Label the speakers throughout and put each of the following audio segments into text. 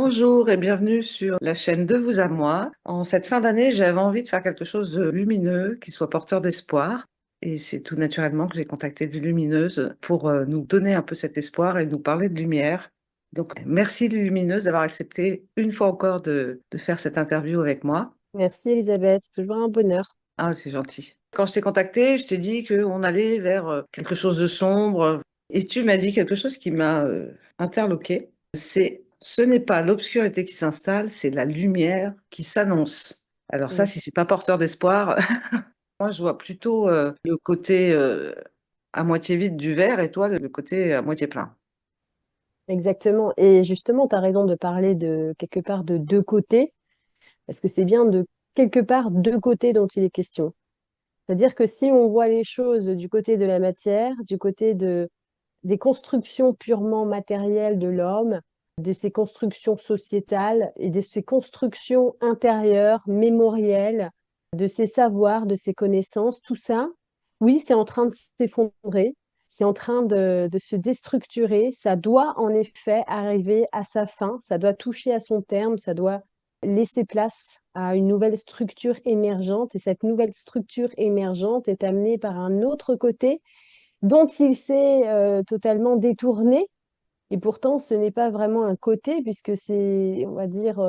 Speaker 1: Bonjour et bienvenue sur la chaîne De vous à moi. En cette fin d'année, j'avais envie de faire quelque chose de lumineux, qui soit porteur d'espoir. Et c'est tout naturellement que j'ai contacté des lumineuses pour nous donner un peu cet espoir et nous parler de lumière. Donc, merci les lumineuses d'avoir accepté une fois encore de faire cette interview avec moi.
Speaker 2: Merci Elisabeth, c'est toujours un bonheur.
Speaker 1: Ah, c'est gentil. Quand je t'ai contacté, je t'ai dit qu'on allait vers quelque chose de sombre. Et tu m'as dit quelque chose qui m'a interloqué. Ce n'est pas l'obscurité qui s'installe, c'est la lumière qui s'annonce. Alors ça,
Speaker 2: Mm.
Speaker 1: si c'est pas porteur d'espoir, moi je vois plutôt le côté à moitié vide du verre et toi le côté à moitié plein.
Speaker 2: Exactement. Et justement, tu as raison de parler de quelque part de deux côtés, parce que c'est bien de quelque part deux côtés dont il est question. C'est-à-dire que si on voit les choses du côté de la matière, du côté des constructions purement matérielles de l'homme, de ses constructions sociétales et de ses constructions intérieures, mémorielles, de ses savoirs, de ses connaissances, tout ça, oui, c'est en train de s'effondrer, c'est en train de se déstructurer, ça doit en effet arriver à sa fin, ça doit toucher à son terme, ça doit laisser place à une nouvelle structure émergente et cette nouvelle structure émergente est amenée par un autre côté dont il s'est totalement détourné. Et pourtant, ce n'est pas vraiment un côté, puisque c'est, on va dire,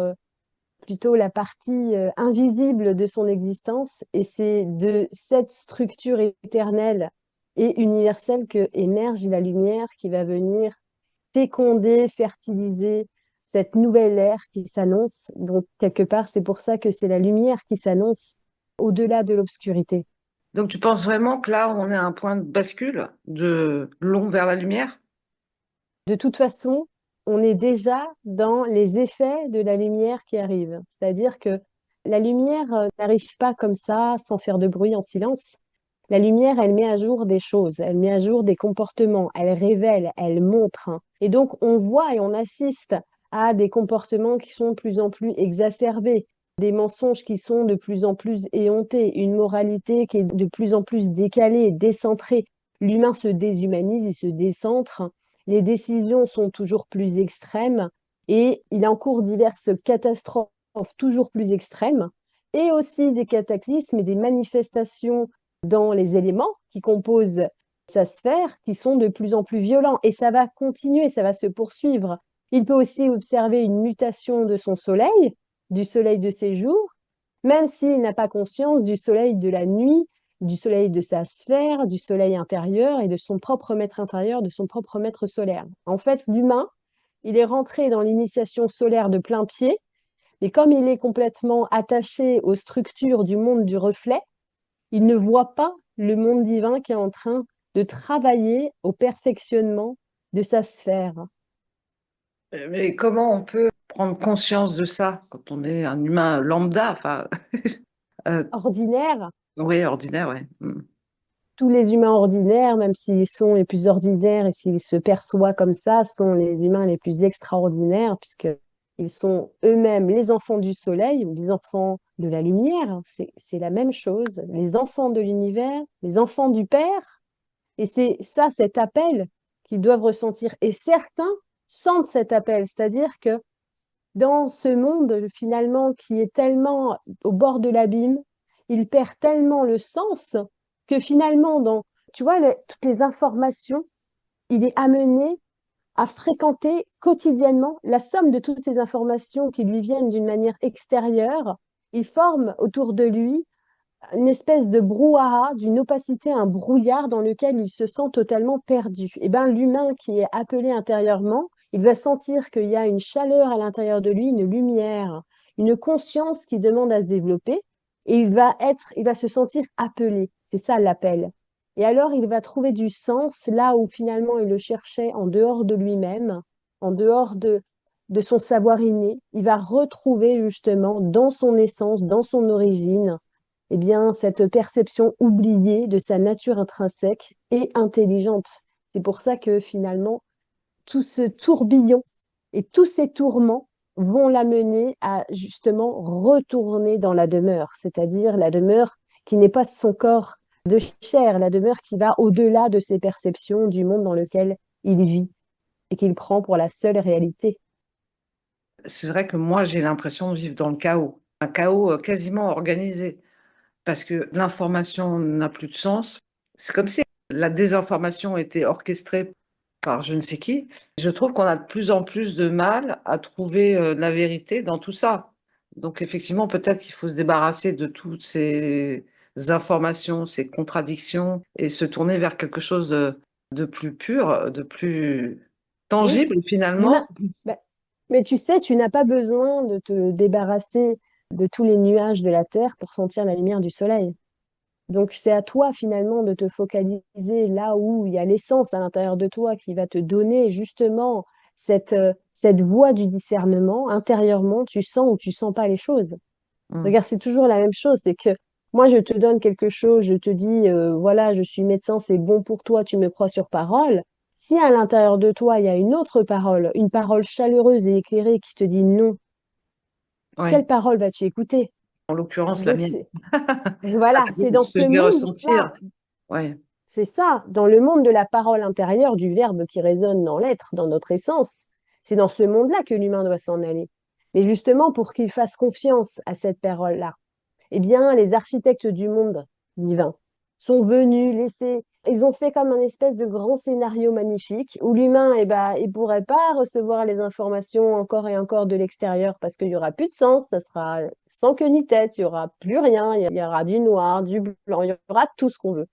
Speaker 2: plutôt la partie invisible de son existence. Et c'est de cette structure éternelle et universelle que émerge la lumière qui va venir féconder, fertiliser cette nouvelle ère qui s'annonce. Donc, quelque part, c'est pour ça que c'est la lumière qui s'annonce au-delà de l'obscurité.
Speaker 1: Donc tu penses vraiment que là on est à un point de bascule de l'ombre vers la lumière?
Speaker 2: De toute façon, on est déjà dans les effets de la lumière qui arrive. C'est-à-dire que la lumière n'arrive pas comme ça, sans faire de bruit, en silence. La lumière, elle met à jour des choses, elle met à jour des comportements, elle révèle, elle montre, hein. Et donc, on voit et on assiste à des comportements qui sont de plus en plus exacerbés, des mensonges qui sont de plus en plus éhontés, une moralité qui est de plus en plus décalée, décentrée. L'humain se déshumanise, il se décentre, les décisions sont toujours plus extrêmes et il encourt diverses catastrophes toujours plus extrêmes et aussi des cataclysmes et des manifestations dans les éléments qui composent sa sphère qui sont de plus en plus violents et ça va continuer, ça va se poursuivre. Il peut aussi observer une mutation de son soleil, du soleil de ses jours, même s'il n'a pas conscience du soleil de la nuit, du soleil de sa sphère, du soleil intérieur et de son propre maître intérieur, de son propre maître solaire. En fait, l'humain, il est rentré dans l'initiation solaire de plein pied, et comme il est complètement attaché aux structures du monde du reflet, il ne voit pas le monde divin qui est en train de travailler au perfectionnement de sa sphère.
Speaker 1: Mais comment on peut prendre conscience de ça quand on est un humain lambda, enfin, euh,
Speaker 2: Ordinaire,
Speaker 1: oui, ordinaire, ouais. Mm.
Speaker 2: tous les humains ordinaires, même s'ils sont les plus ordinaires et s'ils se perçoivent comme ça, sont les humains les plus extraordinaires, puisqu'ils sont eux-mêmes les enfants du soleil ou les enfants de la lumière. C'est la même chose, les enfants de l'univers, les enfants du Père. Et c'est ça, cet appel qu'ils doivent ressentir. Et certains sentent cet appel, c'est-à-dire que dans ce monde finalement qui est tellement au bord de l'abîme, il perd tellement le sens que finalement, tu vois, toutes les informations, il est amené à fréquenter quotidiennement la somme de toutes ces informations qui lui viennent d'une manière extérieure. Il forme autour de lui une espèce de brouhaha, d'une opacité, un brouillard dans lequel il se sent totalement perdu. Et ben, l'humain qui est appelé intérieurement, il va sentir qu'il y a une chaleur à l'intérieur de lui, une lumière, une conscience qui demande à se développer, et il va se sentir appelé. C'est ça l'appel. Et alors, il va trouver du sens là où finalement il le cherchait en dehors de lui-même, en dehors de son savoir inné. Il va retrouver justement dans son essence, dans son origine, eh bien, cette perception oubliée de sa nature intrinsèque et intelligente. C'est pour ça que finalement, tout ce tourbillon et tous ces tourments vont l'amener à justement retourner dans la demeure, c'est-à-dire la demeure qui n'est pas son corps de chair, la demeure qui va au-delà de ses perceptions du monde dans lequel il vit et qu'il prend pour la seule réalité.
Speaker 1: C'est vrai que moi, j'ai l'impression de vivre dans le chaos, un chaos quasiment organisé, parce que l'information n'a plus de sens. C'est comme si la désinformation était orchestrée par je ne sais qui. Je trouve qu'on a de plus en plus de mal à trouver la vérité dans tout ça. Donc effectivement, peut-être qu'il faut se débarrasser de toutes ces informations, ces contradictions et se tourner vers quelque chose de plus pur, de plus
Speaker 2: Oui,
Speaker 1: tangible finalement.
Speaker 2: l'humain. bah, mais tu sais, tu n'as pas besoin de te débarrasser de tous les nuages de la Terre pour sentir la lumière du soleil. Donc, c'est à toi finalement de te focaliser là où il y a l'essence à l'intérieur de toi qui va te donner justement cette voie du discernement. Intérieurement, tu sens ou tu sens pas les choses.
Speaker 1: Mm.
Speaker 2: Regarde, c'est toujours la même chose. C'est que moi, je te donne quelque chose, je te dis, voilà, je suis médecin, c'est bon pour toi, tu me crois sur parole. Si à l'intérieur de toi, il y a une autre parole, une parole chaleureuse et éclairée qui te dit non, quelle
Speaker 1: Oui,
Speaker 2: parole vas-tu écouter?
Speaker 1: en l'occurrence la
Speaker 2: Donc,
Speaker 1: mienne.
Speaker 2: voilà, c'est dans
Speaker 1: Ce
Speaker 2: ce
Speaker 1: que je vais
Speaker 2: monde-là.
Speaker 1: ressentir. Ouais.
Speaker 2: C'est ça, dans le monde de la parole intérieure, du verbe qui résonne dans l'être, dans notre essence. C'est dans ce monde-là que l'humain doit s'en aller. Mais justement, pour qu'il fasse confiance à cette parole-là, eh bien, les architectes du monde divin sont venus laisser, ils ont fait comme un espèce de grand scénario magnifique où l'humain, eh ben, il pourrait pas recevoir les informations encore et encore de l'extérieur parce qu'il y aura plus de sens, ça sera sans queue ni tête, il y aura plus rien, il y aura du noir, du blanc, il y aura tout ce qu'on veut.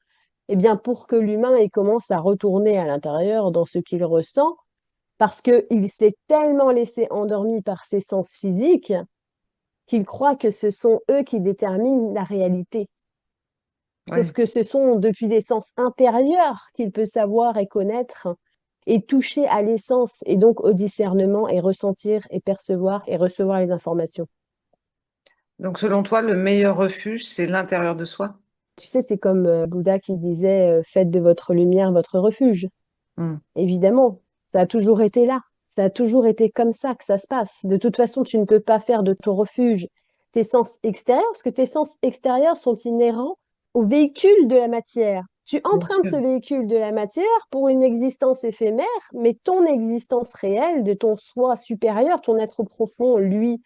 Speaker 2: Eh bien, pour que l'humain il commence à retourner à l'intérieur dans ce qu'il ressent, parce qu'il s'est tellement laissé endormi par ses sens physiques qu'il croit que ce sont eux qui déterminent la réalité. Sauf
Speaker 1: Ouais.
Speaker 2: que ce sont depuis les sens intérieurs qu'il peut savoir et connaître et toucher à l'essence et donc au discernement et ressentir et percevoir et recevoir les informations.
Speaker 1: Donc selon toi, le meilleur refuge, c'est l'intérieur de soi?
Speaker 2: Tu sais, c'est comme Bouddha qui disait faites de votre lumière votre refuge.
Speaker 1: Mm.
Speaker 2: Évidemment, ça a toujours été là. Ça a toujours été comme ça que ça se passe. De toute façon, tu ne peux pas faire de ton refuge tes sens extérieurs, parce que tes sens extérieurs sont inhérents au véhicule de la matière. Tu
Speaker 1: Bien
Speaker 2: empruntes
Speaker 1: sûr.
Speaker 2: ce véhicule de la matière pour une existence éphémère, mais ton existence réelle, de ton soi supérieur, ton être profond, lui,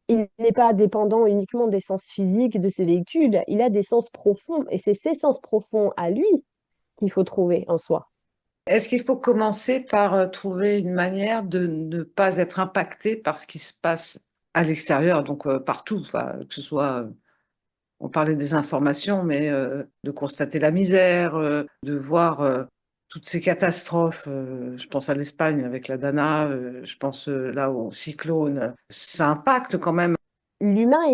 Speaker 2: il n'est pas dépendant uniquement des sens physiques de ce véhicule, il a des sens profonds, et c'est ces sens profonds à lui qu'il faut trouver en soi.
Speaker 1: Est-ce qu'il faut commencer par trouver une manière de ne pas être impacté par ce qui se passe à l'extérieur, donc partout, enfin, que ce soit, on parlait des informations, mais de constater la misère, de voir toutes ces catastrophes. Je pense à l'Espagne avec la Dana, je pense là au cyclone. Ça impacte quand même.
Speaker 2: L'humain,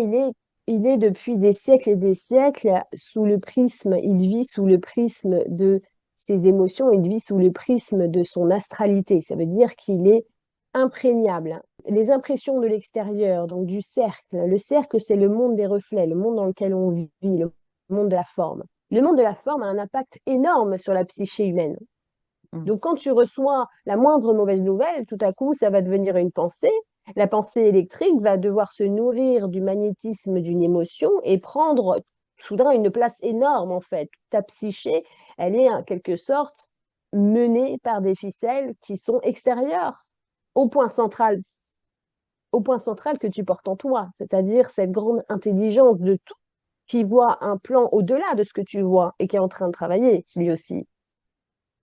Speaker 2: il est depuis des siècles et des siècles sous le prisme, il vit sous le prisme de ses émotions, il vit sous le prisme de son astralité. Ça veut dire qu'il est imprégnable. Les impressions de l'extérieur, donc du cercle. Le cercle, c'est le monde des reflets, le monde dans lequel on vit, le monde de la forme. Le monde de la forme a un impact énorme sur la psyché humaine.
Speaker 1: Mm.
Speaker 2: Donc, quand tu reçois la moindre mauvaise nouvelle, tout à coup, ça va devenir une pensée. La pensée électrique va devoir se nourrir du magnétisme d'une émotion et prendre soudain une place énorme, en fait. Ta psyché, elle est en quelque sorte menée par des ficelles qui sont extérieures au point central, au point central que tu portes en toi, c'est-à-dire cette grande intelligence de tout qui voit un plan au-delà de ce que tu vois et qui est en train de travailler, lui aussi.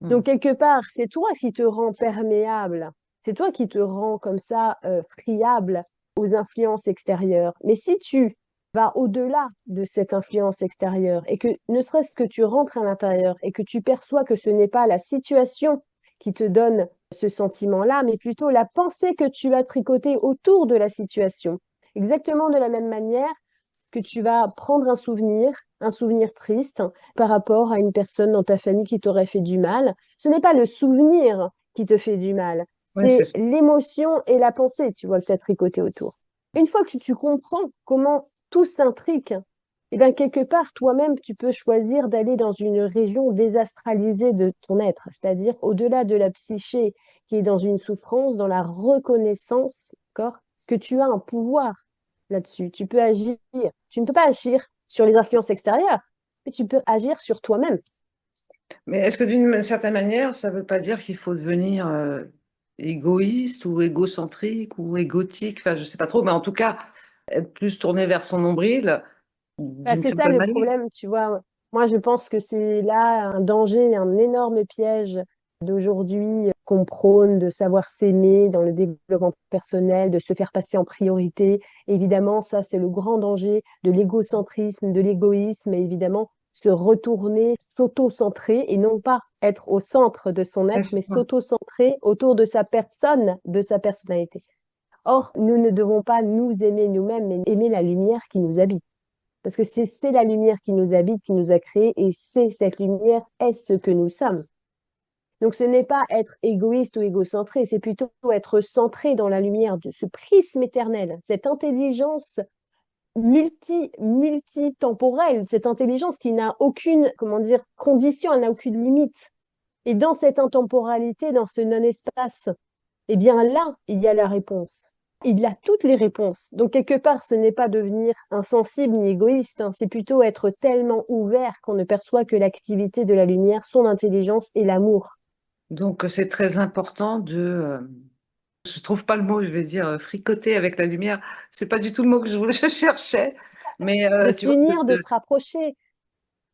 Speaker 1: Mm.
Speaker 2: Donc, quelque part, c'est toi qui te rends perméable, c'est toi qui te rends comme ça friable aux influences extérieures. Mais si tu vas au-delà de cette influence extérieure et que ne serait-ce que tu rentres à l'intérieur et que tu perçois que ce n'est pas la situation qui te donne ce sentiment-là, mais plutôt la pensée que tu as tricotée autour de la situation. Exactement de la même manière que tu vas prendre un souvenir triste par rapport à une personne dans ta famille qui t'aurait fait du mal. Ce n'est pas le souvenir qui te fait du mal,
Speaker 1: Oui, c'est
Speaker 2: c'est
Speaker 1: ça.
Speaker 2: l'émotion et la pensée, tu vois, que tu as tricoté autour. Une fois que tu comprends comment tout s'intrique, eh bien, quelque part, toi-même, tu peux choisir d'aller dans une région désastralisée de ton être, c'est-à-dire au-delà de la psyché qui est dans une souffrance, dans la reconnaissance, d'accord, que tu as un pouvoir là-dessus. Tu peux agir. Tu ne peux pas agir sur les influences extérieures, mais tu peux agir sur toi-même.
Speaker 1: Mais est-ce que d'une certaine manière, ça ne veut pas dire qu'il faut devenir égoïste ou égocentrique ou égotique, enfin je sais pas trop, mais en tout cas être plus tourné vers son nombril
Speaker 2: Bah,
Speaker 1: d'une
Speaker 2: c'est ça
Speaker 1: certaine
Speaker 2: le
Speaker 1: manière.
Speaker 2: problème, tu vois. Moi, je pense que c'est là un danger, un énorme piège d'aujourd'hui qu'on prône de savoir s'aimer dans le développement personnel, de se faire passer en priorité. Évidemment, ça, c'est le grand danger de l'égocentrisme, de l'égoïsme, et évidemment, se retourner, s'auto-centrer et non pas être au centre de son être, mais s'auto-centrer autour de sa personne, de sa personnalité. Or, nous ne devons pas nous aimer nous-mêmes, mais aimer la lumière qui nous habite. Parce que c'est la lumière qui nous habite, qui nous a créés, et c'est cette lumière est ce que nous sommes. Donc ce n'est pas être égoïste ou égocentré, c'est plutôt être centré dans la lumière de ce prisme éternel, cette intelligence multitemporelle, cette intelligence qui n'a aucune, comment dire, condition, elle n'a aucune limite. Et dans cette intemporalité, dans ce non-espace, eh bien là, il y a la réponse. Il a toutes les réponses. Donc quelque part, ce n'est pas devenir insensible ni égoïste, hein. C'est plutôt être tellement ouvert qu'on ne perçoit que l'activité de la lumière, son intelligence et l'amour.
Speaker 1: Donc c'est très important je trouve pas le mot, je vais dire fricoter avec la lumière. C'est pas du tout le mot que je cherchais, mais
Speaker 2: De
Speaker 1: tu vois,
Speaker 2: s'unir, de se rapprocher.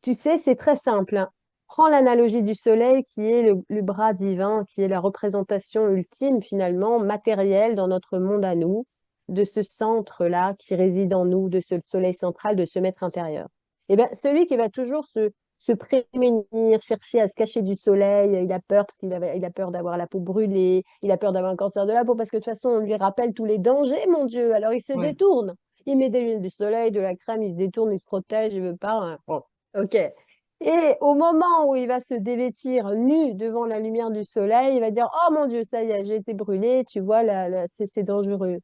Speaker 2: Tu sais, c'est très simple, hein. Prends l'analogie du soleil qui est le bras divin, qui est la représentation ultime finalement, matérielle dans notre monde à nous, de ce centre-là qui réside en nous, de ce soleil central, de ce maître intérieur. Eh bien, celui qui va toujours se prémunir, chercher à se cacher du soleil, il a peur parce il a peur d'avoir la peau brûlée, il a peur d'avoir un cancer de la peau parce que de toute façon, on lui rappelle tous les dangers, mon Dieu, alors il se
Speaker 1: ouais.
Speaker 2: détourne. Il met des lunettes du soleil, de la crème, il se détourne, il se protège, il veut pas, hein. Bon. Ok. Et au moment où il va se dévêtir nu devant la lumière du soleil, il va dire, oh mon Dieu, ça y est, j'ai été brûlé, tu vois, c'est dangereux.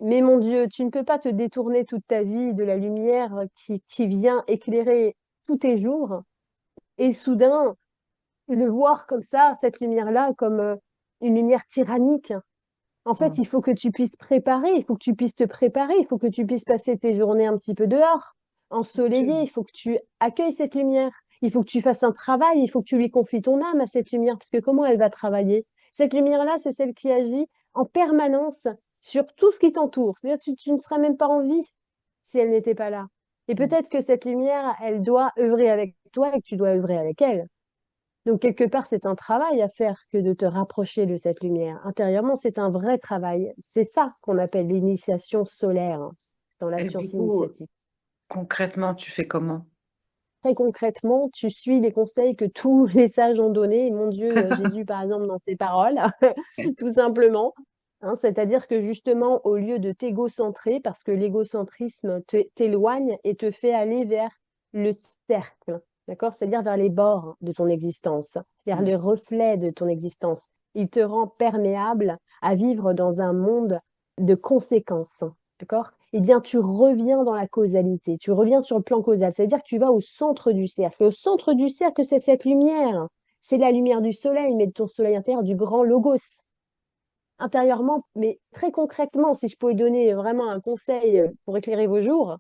Speaker 2: Mais mon Dieu, tu ne peux pas te détourner toute ta vie de la lumière qui vient éclairer tous tes jours et soudain le voir comme ça, cette lumière-là, comme une lumière tyrannique. En fait,
Speaker 1: Mm.
Speaker 2: il faut que tu puisses préparer, il faut que tu puisses te préparer, il faut que tu puisses passer tes journées un petit peu dehors, ensoleillé, il faut que tu accueilles cette lumière, il faut que tu fasses un travail, il faut que tu lui confies ton âme à cette lumière, parce que comment elle va travailler? Cette lumière-là, c'est celle qui agit en permanence sur tout ce qui t'entoure. C'est-à-dire que tu ne seras même pas en vie si elle n'était pas là. Et peut-être que cette lumière, elle doit œuvrer avec toi et que tu dois œuvrer avec elle. Donc, quelque part, c'est un travail à faire que de te rapprocher de cette lumière. Intérieurement, c'est un vrai travail. C'est ça qu'on appelle l'initiation solaire, hein, dans la
Speaker 1: Et du
Speaker 2: science
Speaker 1: coup,
Speaker 2: initiatique.
Speaker 1: concrètement, tu fais comment?
Speaker 2: Très concrètement, tu suis les conseils que tous les sages ont donnés. Et mon Dieu, Jésus, par exemple, dans ses paroles, tout simplement. Hein, c'est-à-dire que justement, au lieu de t'égocentrer, parce que l'égocentrisme t'éloigne et te fait aller vers le cercle, d'accord? C'est-à-dire vers les bords de ton existence, vers
Speaker 1: Mm.
Speaker 2: les reflets de ton existence. Il te rend perméable à vivre dans un monde de conséquences, d'accord? Eh bien, tu reviens dans la causalité, tu reviens sur le plan causal. Ça veut dire que tu vas au centre du cercle. Et au centre du cercle, c'est cette lumière. C'est la lumière du soleil, mais de ton soleil intérieur, du grand logos intérieurement, mais très concrètement, si je pouvais donner vraiment un conseil pour éclairer vos jours,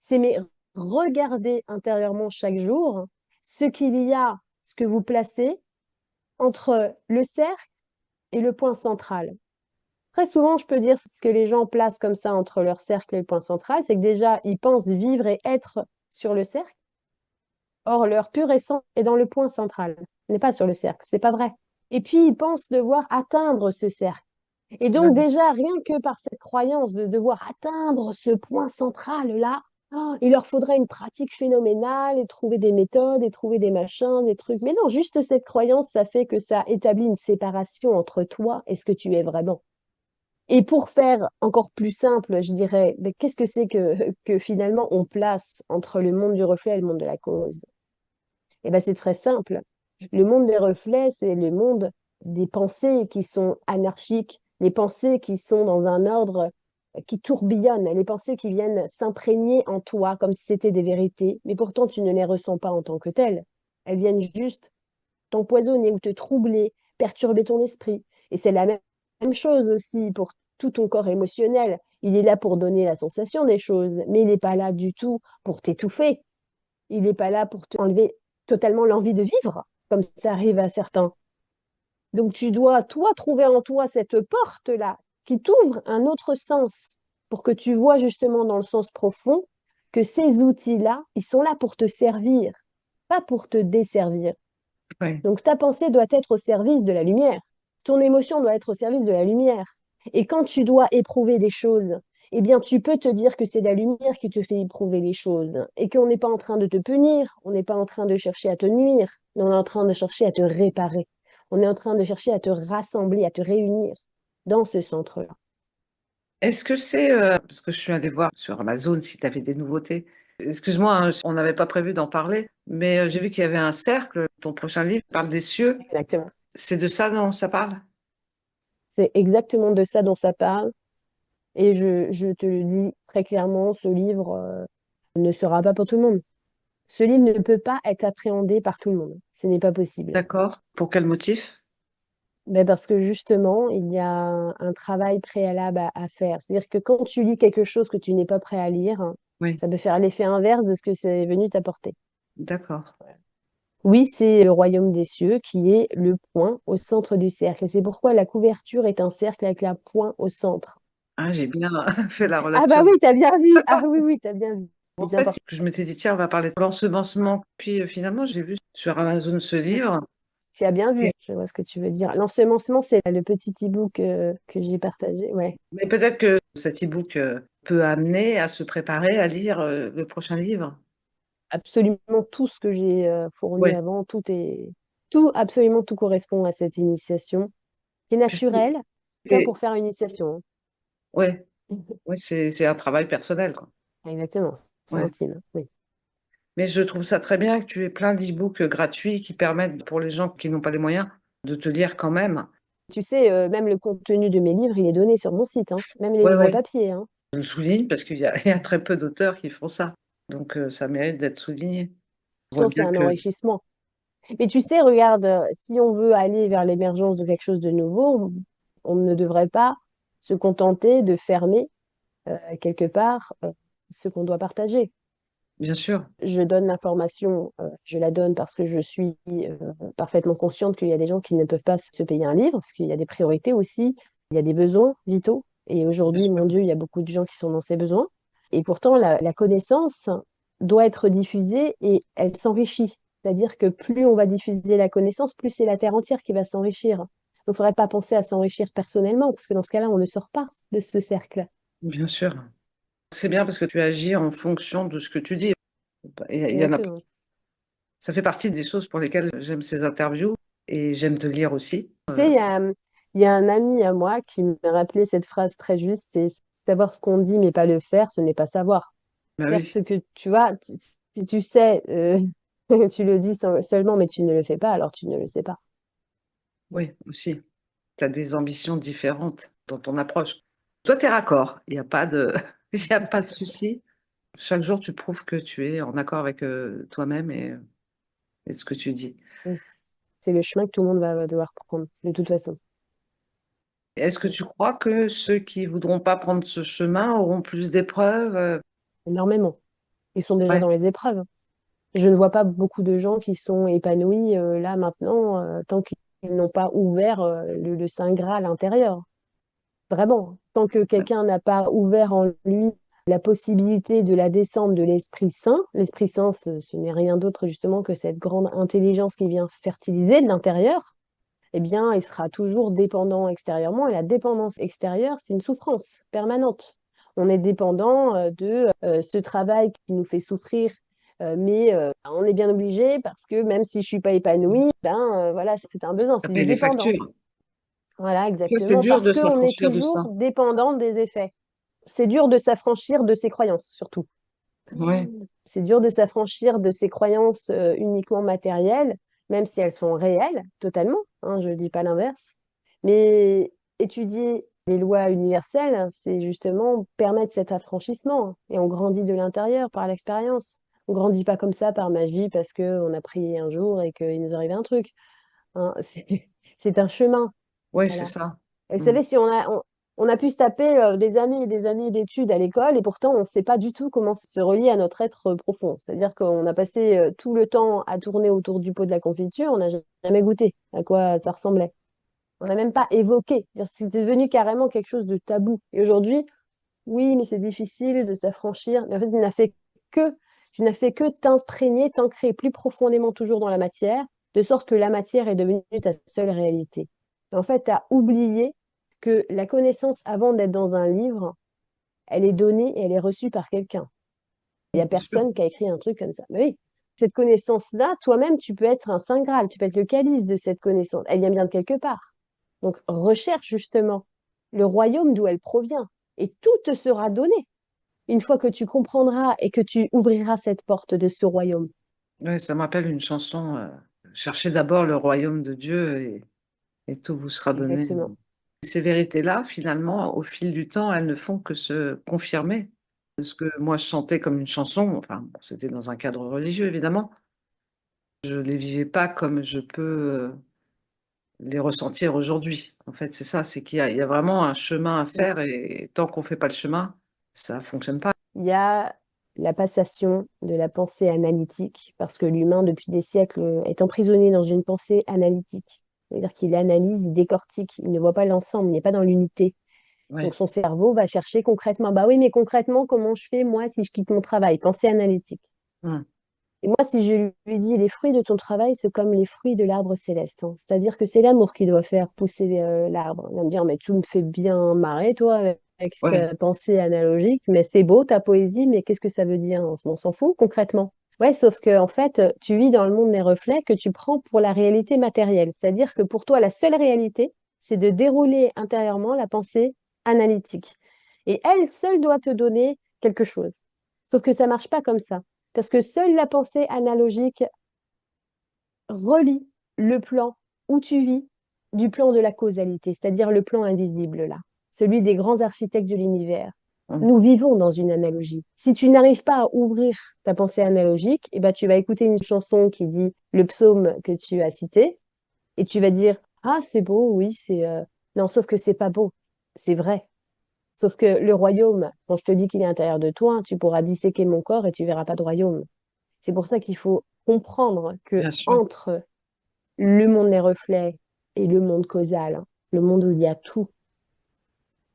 Speaker 2: c'est mais regardez intérieurement chaque jour ce qu'il y a, ce que vous placez entre le cercle et le point central. Très souvent, je peux dire ce que les gens placent comme ça entre leur cercle et le point central, c'est que déjà, ils pensent vivre et être sur le cercle. Or, leur pur essence est dans le point central, n'est pas sur le cercle, c'est pas vrai. Et puis, ils pensent devoir atteindre ce cercle. Et donc
Speaker 1: Ouais.
Speaker 2: déjà, rien que par cette croyance de devoir atteindre ce point central-là, il leur faudrait une pratique phénoménale et trouver des méthodes et trouver des machins, des trucs. Mais non, juste cette croyance, ça fait que ça établit une séparation entre toi et ce que tu es vraiment. Et pour faire encore plus simple, je dirais, mais qu'est-ce que c'est que finalement on place entre le monde du reflet et le monde de la cause? Eh bien, c'est très simple. Le monde des reflets, c'est le monde des pensées qui sont anarchiques, les pensées qui sont dans un ordre qui tourbillonne, les pensées qui viennent s'imprégner en toi comme si c'était des vérités, mais pourtant tu ne les ressens pas en tant que telles. Elles viennent juste t'empoisonner ou te troubler, perturber ton esprit. Et c'est la même chose aussi pour tout ton corps émotionnel. Il est là pour donner la sensation des choses, mais il n'est pas là du tout pour t'étouffer. Il n'est pas là pour t'enlever totalement l'envie de vivre, comme ça arrive à certains. Donc tu dois, toi, trouver en toi cette porte-là qui t'ouvre un autre sens pour que tu vois justement dans le sens profond que ces outils-là, ils sont là pour te servir, pas pour te desservir.
Speaker 1: Oui.
Speaker 2: Donc ta pensée doit être au service de la lumière. Ton émotion doit être au service de la lumière. Et quand tu dois éprouver des choses, eh bien tu peux te dire que c'est la lumière qui te fait éprouver les choses et qu'on n'est pas en train de te punir, on n'est pas en train de chercher à te nuire, mais on est en train de chercher à te réparer. On est en train de chercher à te rassembler, à te réunir dans ce centre-là.
Speaker 1: Est-ce que c'est, parce que je suis allée voir sur Amazon si tu avais des nouveautés. Excuse-moi, hein, on n'avait pas prévu d'en parler, mais j'ai vu qu'il y avait un cercle. Ton prochain livre parle des cieux.
Speaker 2: Exactement.
Speaker 1: C'est de ça dont ça parle?
Speaker 2: C'est exactement de ça dont ça parle. Et je te le dis très clairement, ce livre ne sera pas pour tout le monde. Ce livre ne peut pas être appréhendé par tout le monde. Ce n'est pas possible.
Speaker 1: D'accord. Pour quel motif?
Speaker 2: Mais parce que justement, il y a un travail préalable à faire. C'est-à-dire que quand tu lis quelque chose que tu n'es pas prêt à lire,
Speaker 1: Oui,
Speaker 2: ça peut faire l'effet inverse de ce que c'est venu t'apporter.
Speaker 1: d'accord.
Speaker 2: Oui, c'est le royaume des cieux qui est le point au centre du cercle. Et c'est pourquoi la couverture est un cercle avec la point au centre.
Speaker 1: Ah, j'ai bien fait la
Speaker 2: Ah bah
Speaker 1: relation.
Speaker 2: oui, t'as bien vu. Ah oui, oui, t'as bien vu.
Speaker 1: En
Speaker 2: C'est
Speaker 1: fait,
Speaker 2: important.
Speaker 1: je m'étais dit, tiens, on va parler de l'ensemencement. Puis finalement, j'ai vu sur Amazon ce livre.
Speaker 2: Tu as bien vu,
Speaker 1: Et-
Speaker 2: je vois ce que tu veux dire. L'ensemencement, c'est le petit e-book que j'ai partagé. Ouais,
Speaker 1: Mais peut-être que cet e-book peut amener à se préparer à lire le prochain livre.
Speaker 2: absolument tout ce que j'ai fourni
Speaker 1: Oui.
Speaker 2: avant, tout, absolument tout correspond à cette initiation, qui est naturelle, qu'un
Speaker 1: Et,
Speaker 2: pour faire une initiation.
Speaker 1: ouais, ouais, c'est un travail personnel, quoi.
Speaker 2: Exactement, c'est
Speaker 1: Ouais.
Speaker 2: intime. Oui.
Speaker 1: Mais je trouve ça très bien que tu aies plein d'e-books gratuits qui permettent pour les gens qui n'ont pas les moyens de te lire quand même.
Speaker 2: Tu sais, même le contenu de mes livres, il est donné sur mon site, hein. Même les
Speaker 1: Ouais,
Speaker 2: livres
Speaker 1: ouais.
Speaker 2: papier, hein.
Speaker 1: Je le souligne parce il y a très peu d'auteurs qui font ça. Donc ça mérite d'être souligné. On voit
Speaker 2: Pourtant, c'est
Speaker 1: bien
Speaker 2: un
Speaker 1: que,
Speaker 2: enrichissement. Mais tu sais, regarde, si on veut aller vers l'émergence de quelque chose de nouveau, on ne devrait pas se contenter de fermer quelque part ce qu'on doit partager.
Speaker 1: bien sûr,
Speaker 2: Je donne l'information, je la donne parce que je suis parfaitement consciente qu'il y a des gens qui ne peuvent pas se payer un livre, parce qu'il y a des priorités aussi, il y a des besoins vitaux. Et
Speaker 1: bien
Speaker 2: aujourd'hui,
Speaker 1: sûr.
Speaker 2: mon Dieu, il y a beaucoup de gens qui sont dans ces besoins. Et pourtant, la connaissance doit être diffusée et elle s'enrichit. C'est-à-dire que plus on va diffuser la connaissance, plus c'est la terre entière qui va s'enrichir. Donc, il ne faudrait pas penser à s'enrichir personnellement, parce que dans ce cas-là, on ne sort pas de ce cercle.
Speaker 1: Bien sûr. C'est bien parce que tu agis en fonction de ce que tu dis. Il y en a,
Speaker 2: Exactement.
Speaker 1: ça fait partie des choses pour lesquelles j'aime ces interviews et j'aime te lire aussi.
Speaker 2: Tu sais, il y a un ami à moi qui m'a rappelé cette phrase très juste, c'est savoir ce qu'on dit mais pas le faire, ce n'est pas savoir.
Speaker 1: Bah
Speaker 2: Faire
Speaker 1: oui,
Speaker 2: ce que tu vois, si tu sais, tu le dis seulement mais tu ne le fais pas, alors tu ne le sais pas.
Speaker 1: oui, aussi. Tu as des ambitions différentes dans ton approche. Toi, tu es raccord. Il n'y a pas de, il y a pas de souci. Chaque jour, tu prouves que tu es en accord avec toi-même et ce que tu dis.
Speaker 2: Et c'est le chemin que tout le monde va devoir prendre, de toute façon,
Speaker 1: Est-ce que tu crois que ceux qui voudront pas prendre ce chemin auront plus d'épreuves?
Speaker 2: énormément. Ils sont déjà
Speaker 1: Ouais,
Speaker 2: dans les épreuves. Je ne vois pas beaucoup de gens qui sont épanouis là maintenant, tant qu'ils n'ont pas ouvert le Saint Graal intérieur. Vraiment, tant que
Speaker 1: ouais,
Speaker 2: quelqu'un n'a pas ouvert en lui la possibilité de la descente de l'Esprit Saint, ce n'est rien d'autre justement que cette grande intelligence qui vient fertiliser de l'intérieur, eh bien, il sera toujours dépendant extérieurement. Et la dépendance extérieure, c'est une souffrance permanente. On est dépendant de ce travail qui nous fait souffrir, mais on est bien obligé parce que même si je suis pas épanouie, ben voilà, c'est un besoin,
Speaker 1: ça
Speaker 2: c'est
Speaker 1: paye
Speaker 2: une
Speaker 1: les factures.
Speaker 2: dépendance. Voilà,
Speaker 1: Ouais, c'est
Speaker 2: exactement,
Speaker 1: dur
Speaker 2: parce
Speaker 1: de
Speaker 2: qu'on est
Speaker 1: s'affranchir de
Speaker 2: toujours
Speaker 1: ça.
Speaker 2: dépendant des effets. C'est dur de s'affranchir de ses croyances, surtout.
Speaker 1: Ouais,
Speaker 2: C'est dur de s'affranchir de ses croyances uniquement matérielles, même si elles sont réelles, totalement, hein, je ne dis pas l'inverse. Mais étudier les lois universelles, c'est justement permettre cet affranchissement. Et on grandit de l'intérieur par l'expérience. On grandit pas comme ça par magie parce qu'on a prié un jour et qu'il nous arrive un truc, hein. C'est un chemin.
Speaker 1: ouais, c'est
Speaker 2: Voilà.
Speaker 1: ça.
Speaker 2: Et vous
Speaker 1: Mm.
Speaker 2: savez, si on a pu se taper des années et des années d'études à l'école et pourtant on ne sait pas du tout comment se relier à notre être profond. C'est-à-dire qu'on a passé tout le temps à tourner autour du pot de la confiture, on n'a jamais goûté à quoi ça ressemblait. On n'a même pas évoqué. C'est devenu carrément quelque chose de tabou. Et aujourd'hui, oui, mais c'est difficile de s'affranchir. Mais en fait, que, tu n'as fait que t'imprégner, t'ancrer plus profondément toujours dans la matière, de sorte que la matière est devenue ta seule réalité. Et en fait, tu as oublié que la connaissance, avant d'être dans un livre, elle est donnée et elle est reçue par quelqu'un. Il n'y a
Speaker 1: Bien sûr.
Speaker 2: personne qui a écrit un truc comme ça. Mais oui, cette connaissance-là, toi-même, tu peux être un saint Graal, tu peux être le calice de cette connaissance. Elle vient bien de quelque part. Donc, recherche justement le royaume d'où elle provient et tout te sera donné une fois que tu comprendras et que tu ouvriras cette porte de ce royaume.
Speaker 1: Ouais, ça me rappelle une chanson, Cherchez d'abord le royaume de Dieu et tout vous sera donné.
Speaker 2: Exactement.
Speaker 1: Ces vérités-là, finalement, au fil du temps, elles ne font que se confirmer. Ce que moi, je chantais comme une chanson, enfin, bon, c'était dans un cadre religieux, évidemment. Je les vivais pas comme je peux les ressentir aujourd'hui. En fait, c'est ça, c'est il y a vraiment un chemin à faire et tant qu'on fait pas le chemin, ça fonctionne pas.
Speaker 2: Il y a la passation de la pensée analytique, parce que l'humain, depuis des siècles, est emprisonné dans une pensée analytique. C'est-à-dire qu'il analyse, il décortique, il ne voit pas l'ensemble, il n'est pas dans l'unité. Donc
Speaker 1: Ouais.
Speaker 2: son cerveau va chercher concrètement, bah oui, mais concrètement, comment je fais moi si je quitte mon travail? Pensée analytique.
Speaker 1: Hum.
Speaker 2: Et moi, si je lui dis, les fruits de ton travail, c'est comme les fruits de l'arbre céleste, hein. C'est-à-dire que c'est l'amour qui doit faire pousser l'arbre. Il va me dire, mais tu me fais bien marrer, toi, avec
Speaker 1: Ouais.
Speaker 2: ta pensée analogique, mais c'est beau, ta poésie, mais qu'est-ce que ça veut dire? On s'en fout, concrètement. Ouais, sauf que, en fait, tu vis dans le monde des reflets que tu prends pour la réalité matérielle. C'est-à-dire que pour toi, la seule réalité, c'est de dérouler intérieurement la pensée analytique. Et elle seule doit te donner quelque chose. Sauf que ça marche pas comme ça. Parce que seule la pensée analogique relie le plan où tu vis du plan de la causalité, c'est-à-dire le plan invisible là, celui des grands architectes de l'univers.
Speaker 1: Hum.
Speaker 2: Nous vivons dans une analogie. Si tu n'arrives pas à ouvrir ta pensée analogique, eh ben, tu vas écouter une chanson qui dit le psaume que tu as cité et tu vas dire ah, c'est beau, oui, c'est. Non, sauf que c'est pas beau, c'est vrai. Sauf que le royaume, quand je te dis qu'il est à l'intérieur de toi, tu pourras disséquer mon corps et tu verras pas de royaume. C'est pour ça qu'il faut comprendre que
Speaker 1: Bien sûr.
Speaker 2: entre le monde des reflets et le monde causal, hein, le monde où il y a tout,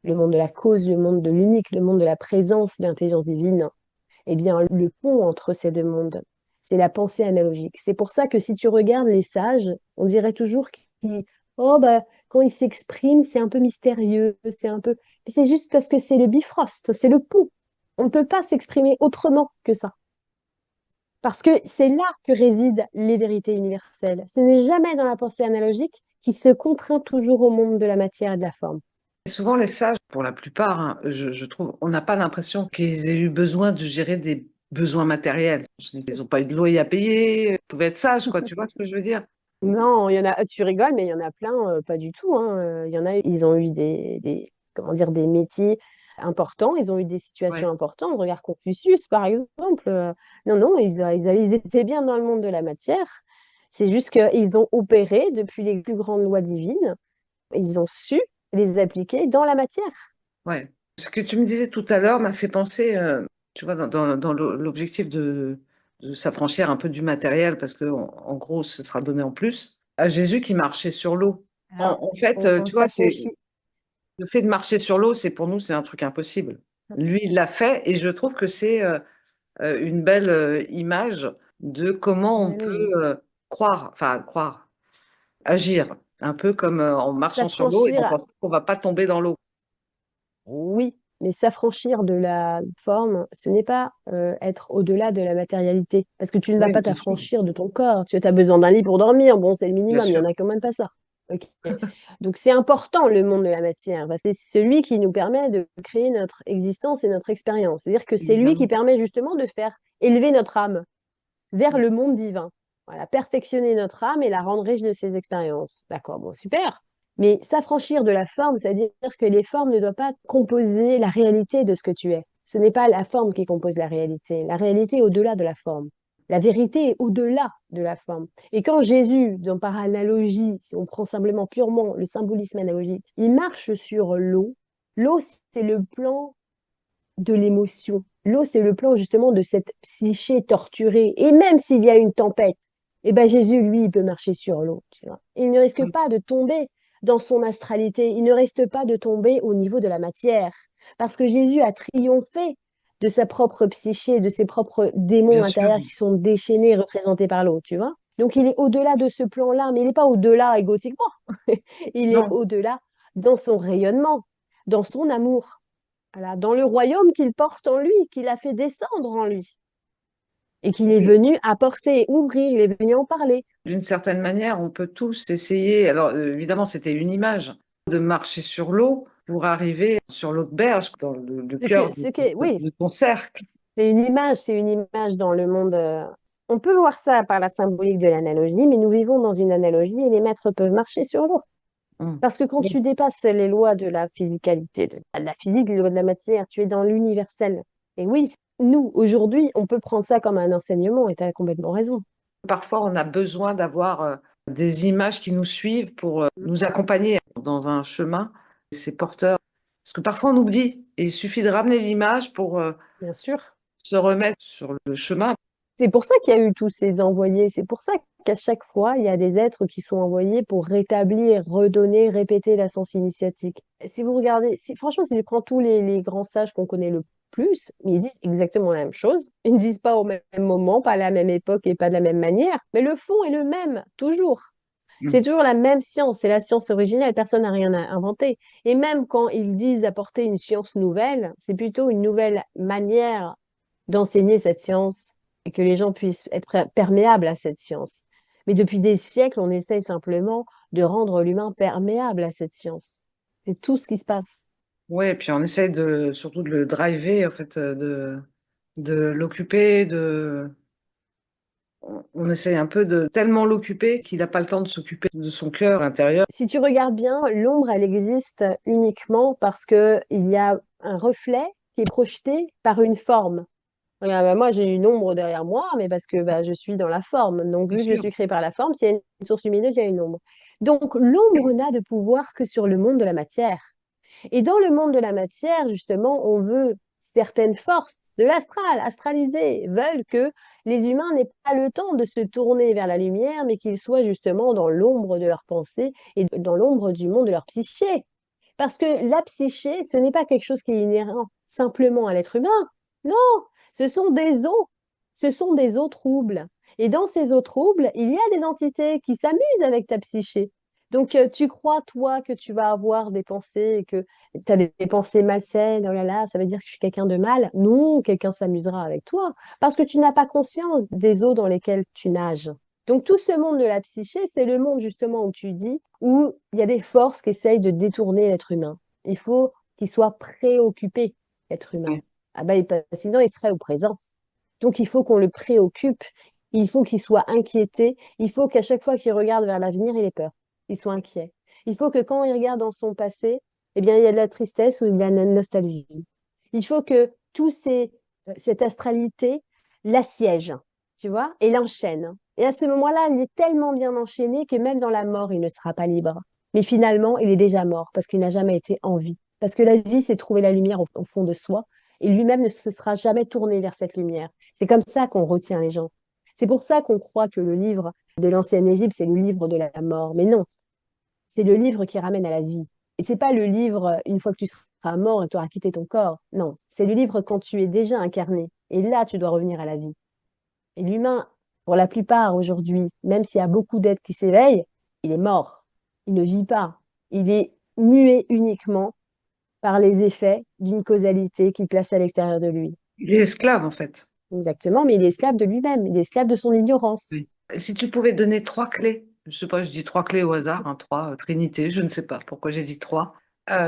Speaker 2: le monde de la cause, le monde de l'unique, le monde de la présence de l'intelligence divine, eh bien, le pont entre ces deux mondes, c'est la pensée analogique. C'est pour ça que si tu regardes les sages, on dirait toujours qu'ils, oh, bah, quand ils s'expriment, c'est un peu mystérieux, c'est un peu. Mais c'est juste parce que c'est le bifrost, c'est le pont. On ne peut pas s'exprimer autrement que ça. Parce que c'est là que résident les vérités universelles. Ce n'est jamais dans la pensée analogique qui se contraint toujours au monde de la matière et de la forme.
Speaker 1: Et souvent, les sages, pour la plupart, hein, je trouve, on n'a pas l'impression qu'ils aient eu besoin de gérer des besoins matériels. Je dis, ils n'ont pas eu de loyer à payer, ils pouvaient être sages, quoi, tu vois ce que je veux dire?
Speaker 2: Non, il y en a, tu rigoles, mais il y en a plein, pas du tout, hein. Il y en a, ils ont eu comment dire, des métiers importants, ils ont eu des situations
Speaker 1: Ouais.
Speaker 2: importantes. Regarde Confucius, par exemple. Non, non, ils étaient bien dans le monde de la matière. C'est juste qu'ils ont opéré depuis les plus grandes lois divines. Ils ont su les appliquer dans la matière.
Speaker 1: Ouais. Ce que tu me disais tout à l'heure m'a fait penser, tu vois, dans l'objectif de s'affranchir un peu du matériel, parce que en gros, ce sera donné en plus, à Jésus qui marchait sur l'eau.
Speaker 2: Alors,
Speaker 1: En fait,
Speaker 2: on
Speaker 1: tu vois, c'est
Speaker 2: s'affranchit.
Speaker 1: le fait de marcher sur l'eau, c'est pour nous, c'est un truc impossible. Lui, il l'a fait, et je trouve que c'est une belle image de comment on peut
Speaker 2: Analogie.
Speaker 1: croire, agir, un peu comme en marchant sur l'eau et en
Speaker 2: S'affranchir,
Speaker 1: pensant qu'on va pas tomber dans l'eau.
Speaker 2: oui, mais s'affranchir de la forme, ce n'est pas être au-delà de la matérialité. Parce que tu ne vas
Speaker 1: Oui,
Speaker 2: pas
Speaker 1: bien sûr,
Speaker 2: t'affranchir de ton corps. Tu as besoin d'un lit pour dormir. Bon, c'est le
Speaker 1: bien
Speaker 2: minimum, il n'y
Speaker 1: sûr.
Speaker 2: en a quand même pas ça. Ok. Donc c'est important le monde de la matière, parce que c'est celui qui nous permet de créer notre existence et notre expérience. C'est-à-dire que c'est lui qui
Speaker 1: Évidemment.
Speaker 2: permet justement de faire élever notre âme vers le monde divin. Voilà, perfectionner notre âme et la rendre riche de ses expériences. D'accord, bon, super. Mais s'affranchir de la forme, c'est-à-dire que les formes ne doivent pas composer la réalité de ce que tu es. Ce n'est pas la forme qui compose la réalité. La réalité est au-delà de la forme. La vérité est au-delà de la forme. Et quand Jésus, par analogie, si on prend simplement purement le symbolisme analogique, il marche sur l'eau, l'eau, c'est le plan de l'émotion. L'eau, c'est le plan justement de cette psyché torturée. Et même s'il y a une tempête, eh ben Jésus, lui, il peut marcher sur l'eau. Tu vois. Il ne risque pas de tomber dans son astralité. Il ne reste pas de tomber au niveau de la matière. Parce que Jésus a triomphé de sa propre psyché, de ses propres démons
Speaker 1: Bien sûr.
Speaker 2: intérieurs qui sont déchaînés, représentés par l'eau, tu vois. Donc il est au-delà de ce plan-là, mais il n'est pas au-delà égotiquement. Il est
Speaker 1: Non.
Speaker 2: au-delà dans son rayonnement, dans son amour, voilà, dans le royaume qu'il porte en lui, qu'il a fait descendre en lui, et qu'il est
Speaker 1: Oui.
Speaker 2: venu apporter, ouvrir, il est venu en parler.
Speaker 1: D'une certaine manière, on peut tous essayer. Alors, évidemment, c'était une image de marcher sur l'eau pour arriver sur l'autre berge, dans le cœur
Speaker 2: Oui,
Speaker 1: de ton cercle.
Speaker 2: c'est une image dans le monde. On peut voir ça par la symbolique de l'analogie, mais nous vivons dans une analogie et les maîtres peuvent marcher sur l'eau.
Speaker 1: Mm.
Speaker 2: Parce que quand tu dépasses les lois de la physicalité, de la physique, les lois de la matière, tu es dans l'universel. Et oui, nous, aujourd'hui, on peut prendre ça comme un enseignement, et tu as complètement raison.
Speaker 1: Parfois, on a besoin d'avoir des images qui nous suivent pour nous accompagner dans un chemin. C'est porteur. Parce que parfois, on oublie. Et il suffit de ramener l'image pour
Speaker 2: Bien sûr.
Speaker 1: se remettre sur le chemin.
Speaker 2: C'est pour ça qu'il y a eu tous ces envoyés. C'est pour ça qu'à chaque fois, il y a des êtres qui sont envoyés pour rétablir, redonner, répéter la science initiatique. Si vous regardez, franchement, si tu prends tous les grands sages qu'on connaît le plus, ils disent exactement la même chose. Ils ne disent pas au même moment, pas à la même époque et pas de la même manière, mais le fond est le même, toujours.
Speaker 1: Mm.
Speaker 2: C'est toujours la même science, c'est la science originelle, personne n'a rien à inventer. Et même quand ils disent apporter une science nouvelle, c'est plutôt une nouvelle manière d'enseigner cette science et que les gens puissent être perméables à cette science. Mais depuis des siècles, on essaye simplement de rendre l'humain perméable à cette science. C'est tout ce qui se passe.
Speaker 1: Oui, et puis on essaie surtout de le driver, en fait, de l'occuper, on essaie un peu de tellement l'occuper qu'il n'a pas le temps de s'occuper de son cœur intérieur.
Speaker 2: Si tu regardes bien, l'ombre, elle existe uniquement parce que il y a un reflet qui est projeté par une forme. Regarde, bah, moi, j'ai une ombre derrière moi, mais parce que bah, je suis dans la forme. Donc,
Speaker 1: Bien
Speaker 2: vu que je
Speaker 1: sûr.
Speaker 2: suis créée par la forme, s'il y a une source lumineuse, il y a une ombre. Donc, l'ombre n'a de pouvoir que sur le monde de la matière. Et dans le monde de la matière, justement, on veut certaines forces de l'astral, astralisées, veulent que les humains n'aient pas le temps de se tourner vers la lumière, mais qu'ils soient justement dans l'ombre de leur pensée et dans l'ombre du monde de leur psyché. Parce que la psyché, ce n'est pas quelque chose qui est inhérent simplement à l'être humain. Non, ce sont des eaux. Ce sont des eaux troubles. Et dans ces eaux troubles, il y a des entités qui s'amusent avec ta psyché. Donc, tu crois, toi, que tu vas avoir des pensées et que tu as des pensées malsaines, oh là là, ça veut dire que je suis quelqu'un de mal. Non, quelqu'un s'amusera avec toi parce que tu n'as pas conscience des eaux dans lesquelles tu nages. Donc, tout ce monde de la psyché, c'est le monde justement où tu dis, où il y a des forces qui essayent de détourner l'être humain. Il faut qu'il soit préoccupé, l'être humain.
Speaker 1: Ouais.
Speaker 2: Ah ben, sinon, il serait au présent. Donc, il faut qu'on le préoccupe. Il faut qu'il soit inquiété. Il faut qu'à chaque fois qu'il regarde vers l'avenir, il ait peur. Il soit inquiet. Il faut que quand il regarde dans son passé, eh bien, il y a de la tristesse ou il y a de la nostalgie. Il faut que cette astralité l'assiège, tu vois, et l'enchaîne. Et à ce moment-là, il est tellement bien enchaîné que même dans la mort, il ne sera pas libre. Mais finalement, il est déjà mort parce qu'il n'a jamais été en vie. Parce que la vie, c'est trouver la lumière au fond de soi. Et lui-même ne se sera jamais tourné vers cette lumière. C'est comme ça qu'on retient les gens. C'est pour ça qu'on croit que le livre de l'ancienne Égypte, c'est le livre de la mort. Mais non, c'est le livre qui ramène à la vie. Et c'est pas le livre une fois que tu seras mort et tu auras quitté ton corps. Non, c'est le livre quand tu es déjà incarné. Et là, tu dois revenir à la vie. Et l'humain, pour la plupart aujourd'hui, même s'il y a beaucoup d'êtres qui s'éveillent, il est mort. Il ne vit pas. Il est muet uniquement par les effets d'une causalité qu'il place à l'extérieur de lui.
Speaker 1: Il est esclave, en fait.
Speaker 2: Exactement, mais il est esclave de lui-même. Il est esclave de son ignorance.
Speaker 1: Oui. Si tu pouvais donner trois clés, je sais pas, je dis trois clés au hasard, hein, trois, Trinité, je ne sais pas pourquoi j'ai dit trois.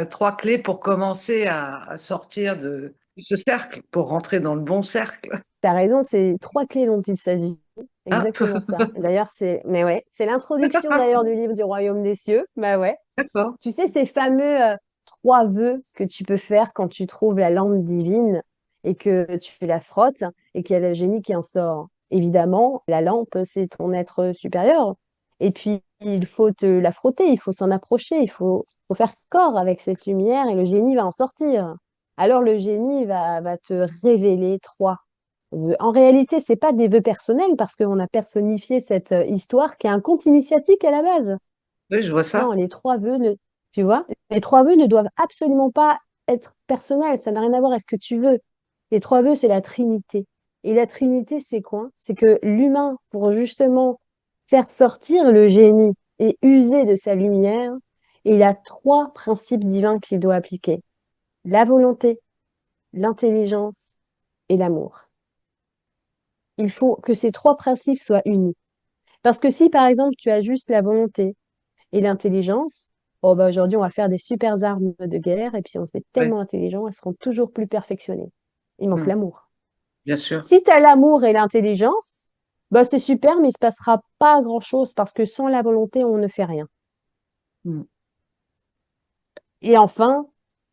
Speaker 1: Trois clés pour commencer à sortir de ce cercle, pour rentrer dans le bon cercle.
Speaker 2: Tu as raison, c'est trois clés dont il s'agit.
Speaker 1: Ah,
Speaker 2: Exactement ça. D'ailleurs, mais ouais, c'est l'introduction d'ailleurs du livre du Royaume des cieux. Bah ouais.
Speaker 1: d'accord.
Speaker 2: Tu sais, ces fameux trois vœux que tu peux faire quand tu trouves la lampe divine et que tu la frottes et qu'il y a le génie qui en sort. Évidemment, la lampe, c'est ton être supérieur. Et puis, il faut te la frotter, il faut s'en approcher, faut faire corps avec cette lumière et le génie va en sortir. Alors, le génie va te révéler trois vœux. En réalité, c'est pas des vœux personnels parce qu'on a personnifié cette histoire qui est un conte initiatique à la base.
Speaker 1: Oui, je vois ça.
Speaker 2: Non, tu vois, les trois vœux ne doivent absolument pas être personnels. Ça n'a rien à voir avec ce que tu veux. Les trois vœux, c'est la Trinité. Et la Trinité, c'est quoi? C'est que l'humain, pour justement faire sortir le génie et user de sa lumière, il a trois principes divins qu'il doit appliquer. La volonté, l'intelligence et l'amour. Il faut que ces trois principes soient unis. Parce que si, par exemple, tu as juste la volonté et l'intelligence, oh bah aujourd'hui, on va faire des super armes de guerre et puis on est
Speaker 1: Oui.
Speaker 2: tellement intelligent, elles seront toujours plus perfectionnées. Il manque
Speaker 1: Mm.
Speaker 2: l'amour.
Speaker 1: Bien sûr.
Speaker 2: Si tu as l'amour et l'intelligence, bah c'est super, mais il ne se passera pas grand-chose parce que sans la volonté, on ne fait rien.
Speaker 1: Mm.
Speaker 2: Et enfin,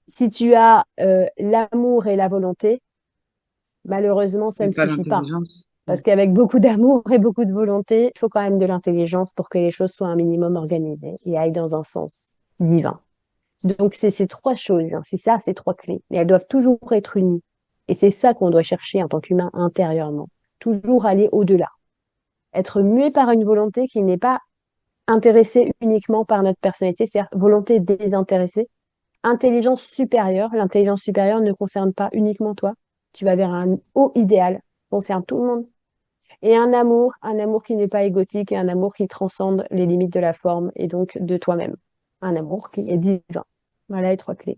Speaker 2: si tu as l'amour et la volonté, malheureusement, ça
Speaker 1: Et
Speaker 2: ne
Speaker 1: pas
Speaker 2: suffit pas.
Speaker 1: l'intelligence. Mm.
Speaker 2: Parce qu'avec beaucoup d'amour et beaucoup de volonté, il faut quand même de l'intelligence pour que les choses soient un minimum organisées et aillent dans un sens divin. Donc, c'est ces trois choses, hein, c'est ça, ces trois clés. Mais elles doivent toujours être unies. Et c'est ça qu'on doit chercher en tant qu'humain intérieurement. Toujours aller au-delà. Être muet par une volonté qui n'est pas intéressée uniquement par notre personnalité, c'est-à-dire volonté désintéressée. Intelligence supérieure. L'intelligence supérieure ne concerne pas uniquement toi. Tu vas vers un haut idéal, concerne tout le monde. Et un amour qui n'est pas égotique et un amour qui transcende les limites de la forme et donc de toi-même. Un amour qui est divin. Voilà les trois clés.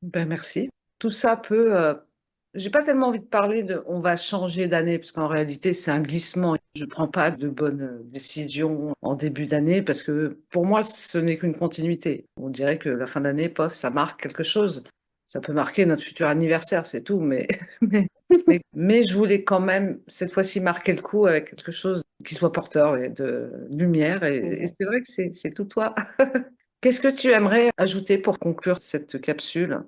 Speaker 1: Ben, merci. Tout ça peut. J'ai pas tellement envie de parler de on va changer d'année, parce qu'en réalité, c'est un glissement. Je ne prends pas de bonnes décisions en début d'année, parce que pour moi, ce n'est qu'une continuité. On dirait que la fin d'année, pof, ça marque quelque chose. Ça peut marquer notre futur anniversaire, c'est tout, mais, mais je voulais quand même, cette fois-ci, marquer le coup avec quelque chose qui soit porteur et de lumière. Et c'est
Speaker 2: Exact.
Speaker 1: vrai que c'est tout toi. Qu'est-ce que tu aimerais ajouter pour conclure cette capsule?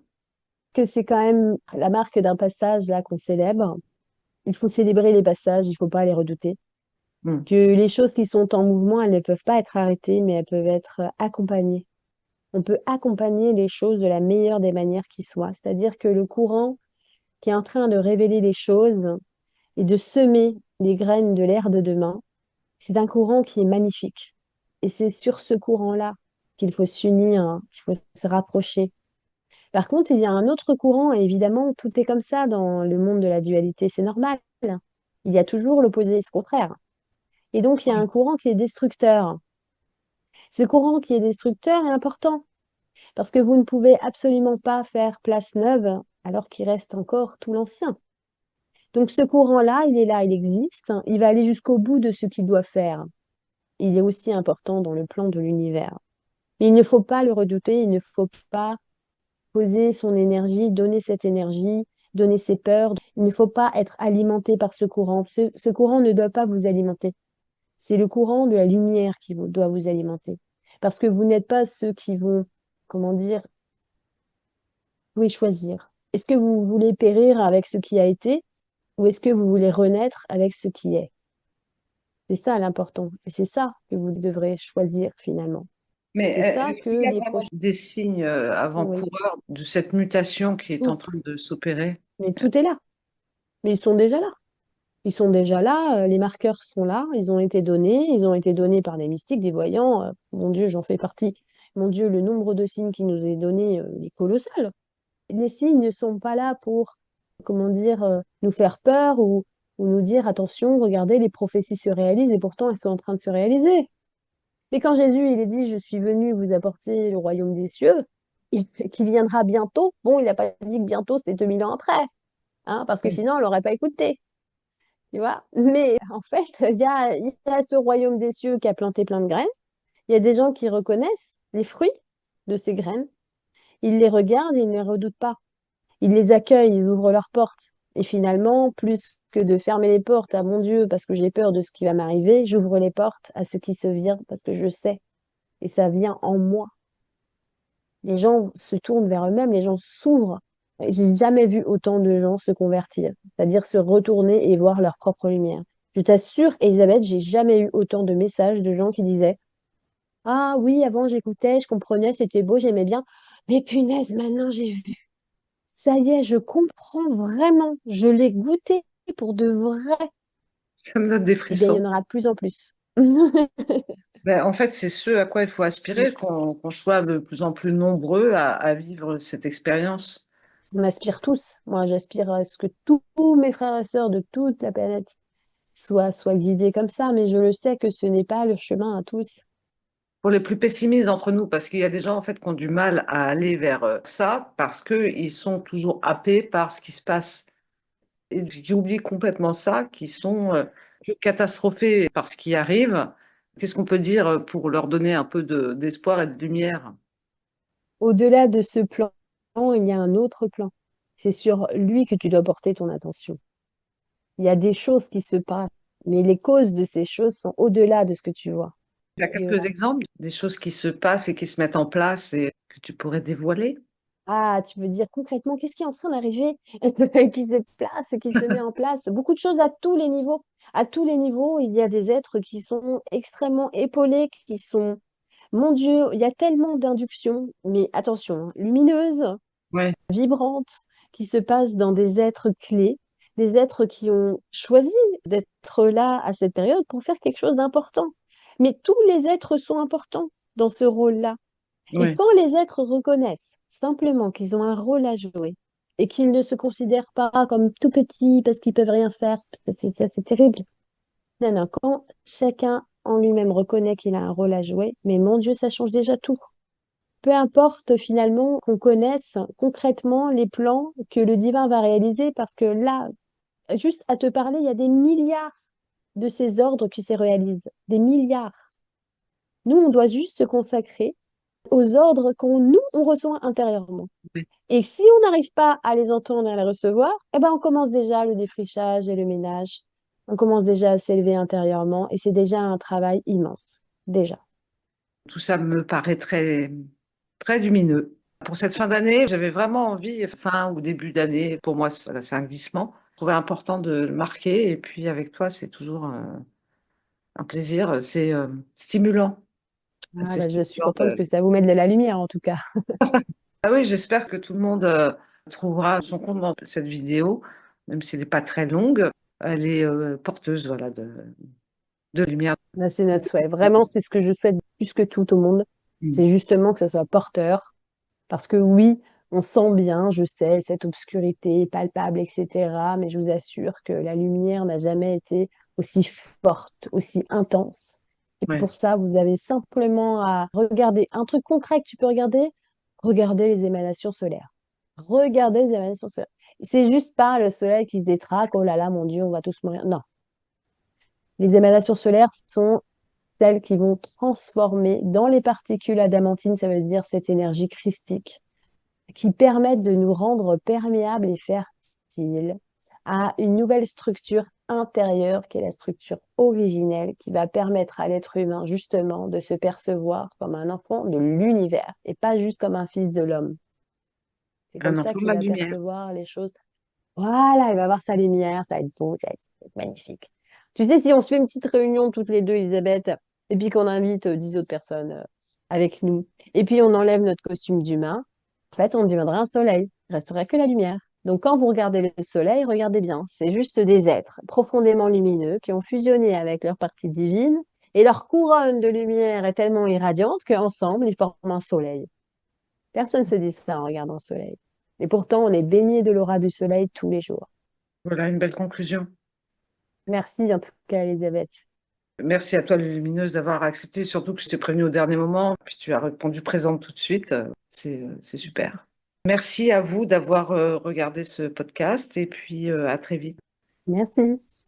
Speaker 2: Que c'est quand même la marque d'un passage là qu'on célèbre. Il faut célébrer les passages, il ne faut pas les redouter.
Speaker 1: Hmm.
Speaker 2: Que les choses qui sont en mouvement, elles ne peuvent pas être arrêtées, mais elles peuvent être accompagnées. On peut accompagner les choses de la meilleure des manières qui soient. C'est-à-dire que le courant qui est en train de révéler les choses et de semer les graines de l'ère de demain, c'est un courant qui est magnifique. Et c'est sur ce courant-là qu'il faut s'unir, hein, qu'il faut se rapprocher. Par contre, il y a un autre courant, et évidemment, tout est comme ça dans le monde de la dualité, c'est normal. Il y a toujours l'opposé et ce contraire. Et donc, il y a un courant qui est destructeur. Ce courant qui est destructeur est important parce que vous ne pouvez absolument pas faire place neuve alors qu'il reste encore tout l'ancien. Donc, ce courant-là, il est là, il existe, il va aller jusqu'au bout de ce qu'il doit faire. Il est aussi important dans le plan de l'univers. Mais il ne faut pas le redouter, il ne faut pas poser son énergie, donner cette énergie, donner ses peurs. Il ne faut pas être alimenté par ce courant. Ce courant ne doit pas vous alimenter. C'est le courant de la lumière qui doit vous alimenter. Parce que vous n'êtes pas ceux qui vont, comment dire, oui, choisir. Est-ce que vous voulez périr avec ce qui a été ou est-ce que vous voulez renaître avec ce qui est? C'est ça l'important. Et c'est ça que vous devrez choisir finalement. Et
Speaker 1: Mais
Speaker 2: c'est ça
Speaker 1: est-ce
Speaker 2: que
Speaker 1: qu'il y a
Speaker 2: les
Speaker 1: vraiment
Speaker 2: prochains...
Speaker 1: des signes
Speaker 2: Oui,
Speaker 1: avant-coureurs de cette mutation qui est en
Speaker 2: tout.
Speaker 1: train de s'opérer?
Speaker 2: Mais tout est là. Mais ils sont déjà là. Ils sont déjà là, les marqueurs sont là, ils ont été donnés par des mystiques, des voyants. Mon Dieu, j'en fais partie. Mon Dieu, le nombre de signes qui nous est donné est colossal. Les signes ne sont pas là pour, comment dire, nous faire peur ou nous dire, attention, regardez, les prophéties se réalisent et pourtant elles sont en train de se réaliser. Mais quand Jésus, il est dit, je suis venu vous apporter le royaume des cieux, qui viendra bientôt, bon, il n'a pas dit que bientôt, c'était 2000 ans après, hein, parce que
Speaker 1: Oui.
Speaker 2: sinon, on l'aurait pas écouté. Tu vois? Mais en fait, il y a ce royaume des cieux qui a planté plein de graines. Il y a des gens qui reconnaissent les fruits de ces graines. Ils les regardent et ils ne les redoutent pas. Ils les accueillent, ils ouvrent leurs portes. Et finalement, plus que de fermer les portes à mon Dieu parce que j'ai peur de ce qui va m'arriver, j'ouvre les portes à ce qui se vient parce que je sais. Et ça vient en moi. Les gens se tournent vers eux-mêmes, les gens s'ouvrent. Et j'ai jamais vu autant de gens se convertir, c'est-à-dire se retourner et voir leur propre lumière. Je t'assure, Elisabeth, j'ai jamais eu autant de messages de gens qui disaient: ah oui, avant j'écoutais, je comprenais, c'était beau, j'aimais bien. Mais punaise, maintenant j'ai vu. Ça y est, je comprends vraiment. Je l'ai goûté pour de vrai.
Speaker 1: Ça me donne des
Speaker 2: Eh bien, il y
Speaker 1: frissons.
Speaker 2: en aura de plus en plus.
Speaker 1: Ben, en fait, c'est ce à quoi il faut aspirer, qu'on soit de plus en plus nombreux à vivre cette expérience.
Speaker 2: On aspire tous. Moi, j'aspire à ce que tous mes frères et sœurs de toute la planète soient guidés comme ça, mais je le sais que ce n'est pas le chemin à tous.
Speaker 1: Pour les plus pessimistes d'entre nous, parce qu'il y a des gens en fait qui ont du mal à aller vers ça, parce qu'ils sont toujours happés par ce qui se passe. Et qui oublient complètement ça, qui sont catastrophés par ce qui arrive. Qu'est-ce qu'on peut dire pour leur donner un peu d'espoir et de lumière?
Speaker 2: Au-delà de ce plan, il y a un autre plan. C'est sur lui que tu dois porter ton attention. Il y a des choses qui se passent, mais les causes de ces choses sont au-delà de ce que tu vois.
Speaker 1: Il y a quelques exemples des choses qui se passent et qui se mettent en place et que tu pourrais dévoiler.
Speaker 2: Ah, tu veux dire concrètement, qu'est-ce qui est en train d'arriver, qui se place, qui se met en place? Beaucoup de choses à tous les niveaux. À tous les niveaux, il y a des êtres qui sont extrêmement épaulés, qui sont, mon Dieu, il y a tellement d'inductions, mais attention, hein, lumineuses,
Speaker 1: Ouais,
Speaker 2: vibrantes, qui se passent dans des êtres clés, des êtres qui ont choisi d'être là à cette période pour faire quelque chose d'important. Mais tous les êtres sont importants dans ce rôle-là. Et
Speaker 1: ouais.
Speaker 2: quand les êtres reconnaissent simplement qu'ils ont un rôle à jouer et qu'ils ne se considèrent pas comme tout petits parce qu'ils peuvent rien faire, parce que c'est terrible. Non, non, quand chacun en lui-même reconnaît qu'il a un rôle à jouer, mais mon Dieu, ça change déjà tout. Peu importe finalement qu'on connaisse concrètement les plans que le divin va réaliser, parce que là, juste à te parler, il y a des milliards de ces ordres qui se réalisent. Des milliards. Nous, on doit juste se consacrer aux ordres on reçoit intérieurement.
Speaker 1: Ouais.
Speaker 2: Et si on n'arrive pas à les entendre et à les recevoir, eh ben on commence déjà le défrichage et le ménage. On commence déjà à s'élever intérieurement et c'est déjà un travail immense. Déjà.
Speaker 1: Tout ça me paraît très, très lumineux. Pour cette fin d'année, j'avais vraiment envie, fin ou début d'année, pour moi, voilà, c'est un glissement. Je trouvais important de le marquer. Et puis avec toi, c'est toujours un plaisir. C'est stimulant.
Speaker 2: Ah,
Speaker 1: C'est
Speaker 2: bah, je suis
Speaker 1: stimulant.
Speaker 2: contente que ça vous mette de la lumière en tout cas.
Speaker 1: Ah oui, j'espère que tout le monde trouvera son compte dans cette vidéo, même si elle n'est pas très longue. Elle est porteuse, voilà, de lumière.
Speaker 2: Bah, c'est notre souhait. Vraiment, c'est ce que je souhaite plus que tout au monde.
Speaker 1: Mm.
Speaker 2: C'est justement que ça soit porteur. Parce que oui, on sent bien, je sais, cette obscurité palpable, etc. Mais je vous assure que la lumière n'a jamais été aussi forte, aussi intense. Et
Speaker 1: Ouais.
Speaker 2: pour ça, vous avez simplement à regarder un truc concret que tu peux regarder, regarder les émanations solaires. Regardez les émanations solaires. C'est juste pas le soleil qui se détraque, oh là là, mon Dieu, on va tous mourir. Non. Les émanations solaires sont celles qui vont transformer dans les particules adamantines, ça veut dire cette énergie christique qui permettent de nous rendre perméables et fertiles à une nouvelle structure intérieure qui est la structure originelle qui va permettre à l'être humain justement de se percevoir comme un enfant de l'univers et pas juste comme un fils de l'homme. C'est comme
Speaker 1: Un
Speaker 2: ça
Speaker 1: enfant de la
Speaker 2: qu'il va
Speaker 1: lumière.
Speaker 2: percevoir les choses. Voilà, il va voir sa lumière, ça va être beau, ça va être magnifique. Tu sais, si on se fait une petite réunion toutes les deux, Elisabeth, et puis qu'on invite 10 autres personnes avec nous, et puis on enlève notre costume d'humain, en fait, on deviendrait un soleil. Il resterait que la lumière. Donc, quand vous regardez le soleil, regardez bien. C'est juste des êtres profondément lumineux qui ont fusionné avec leur partie divine, et leur couronne de lumière est tellement irradiante qu'ensemble, ils forment un soleil. Personne ne se dit ça en regardant le soleil. Et pourtant, on est baigné de l'aura du soleil tous les jours.
Speaker 1: Voilà une belle conclusion.
Speaker 2: Merci en tout cas, Elisabeth.
Speaker 1: Merci à toi, Lumineuse, d'avoir accepté, surtout que je t'ai prévenu au dernier moment, puis tu as répondu présente tout de suite. C'est super. Merci à vous d'avoir regardé ce podcast et puis à très vite.
Speaker 2: Merci.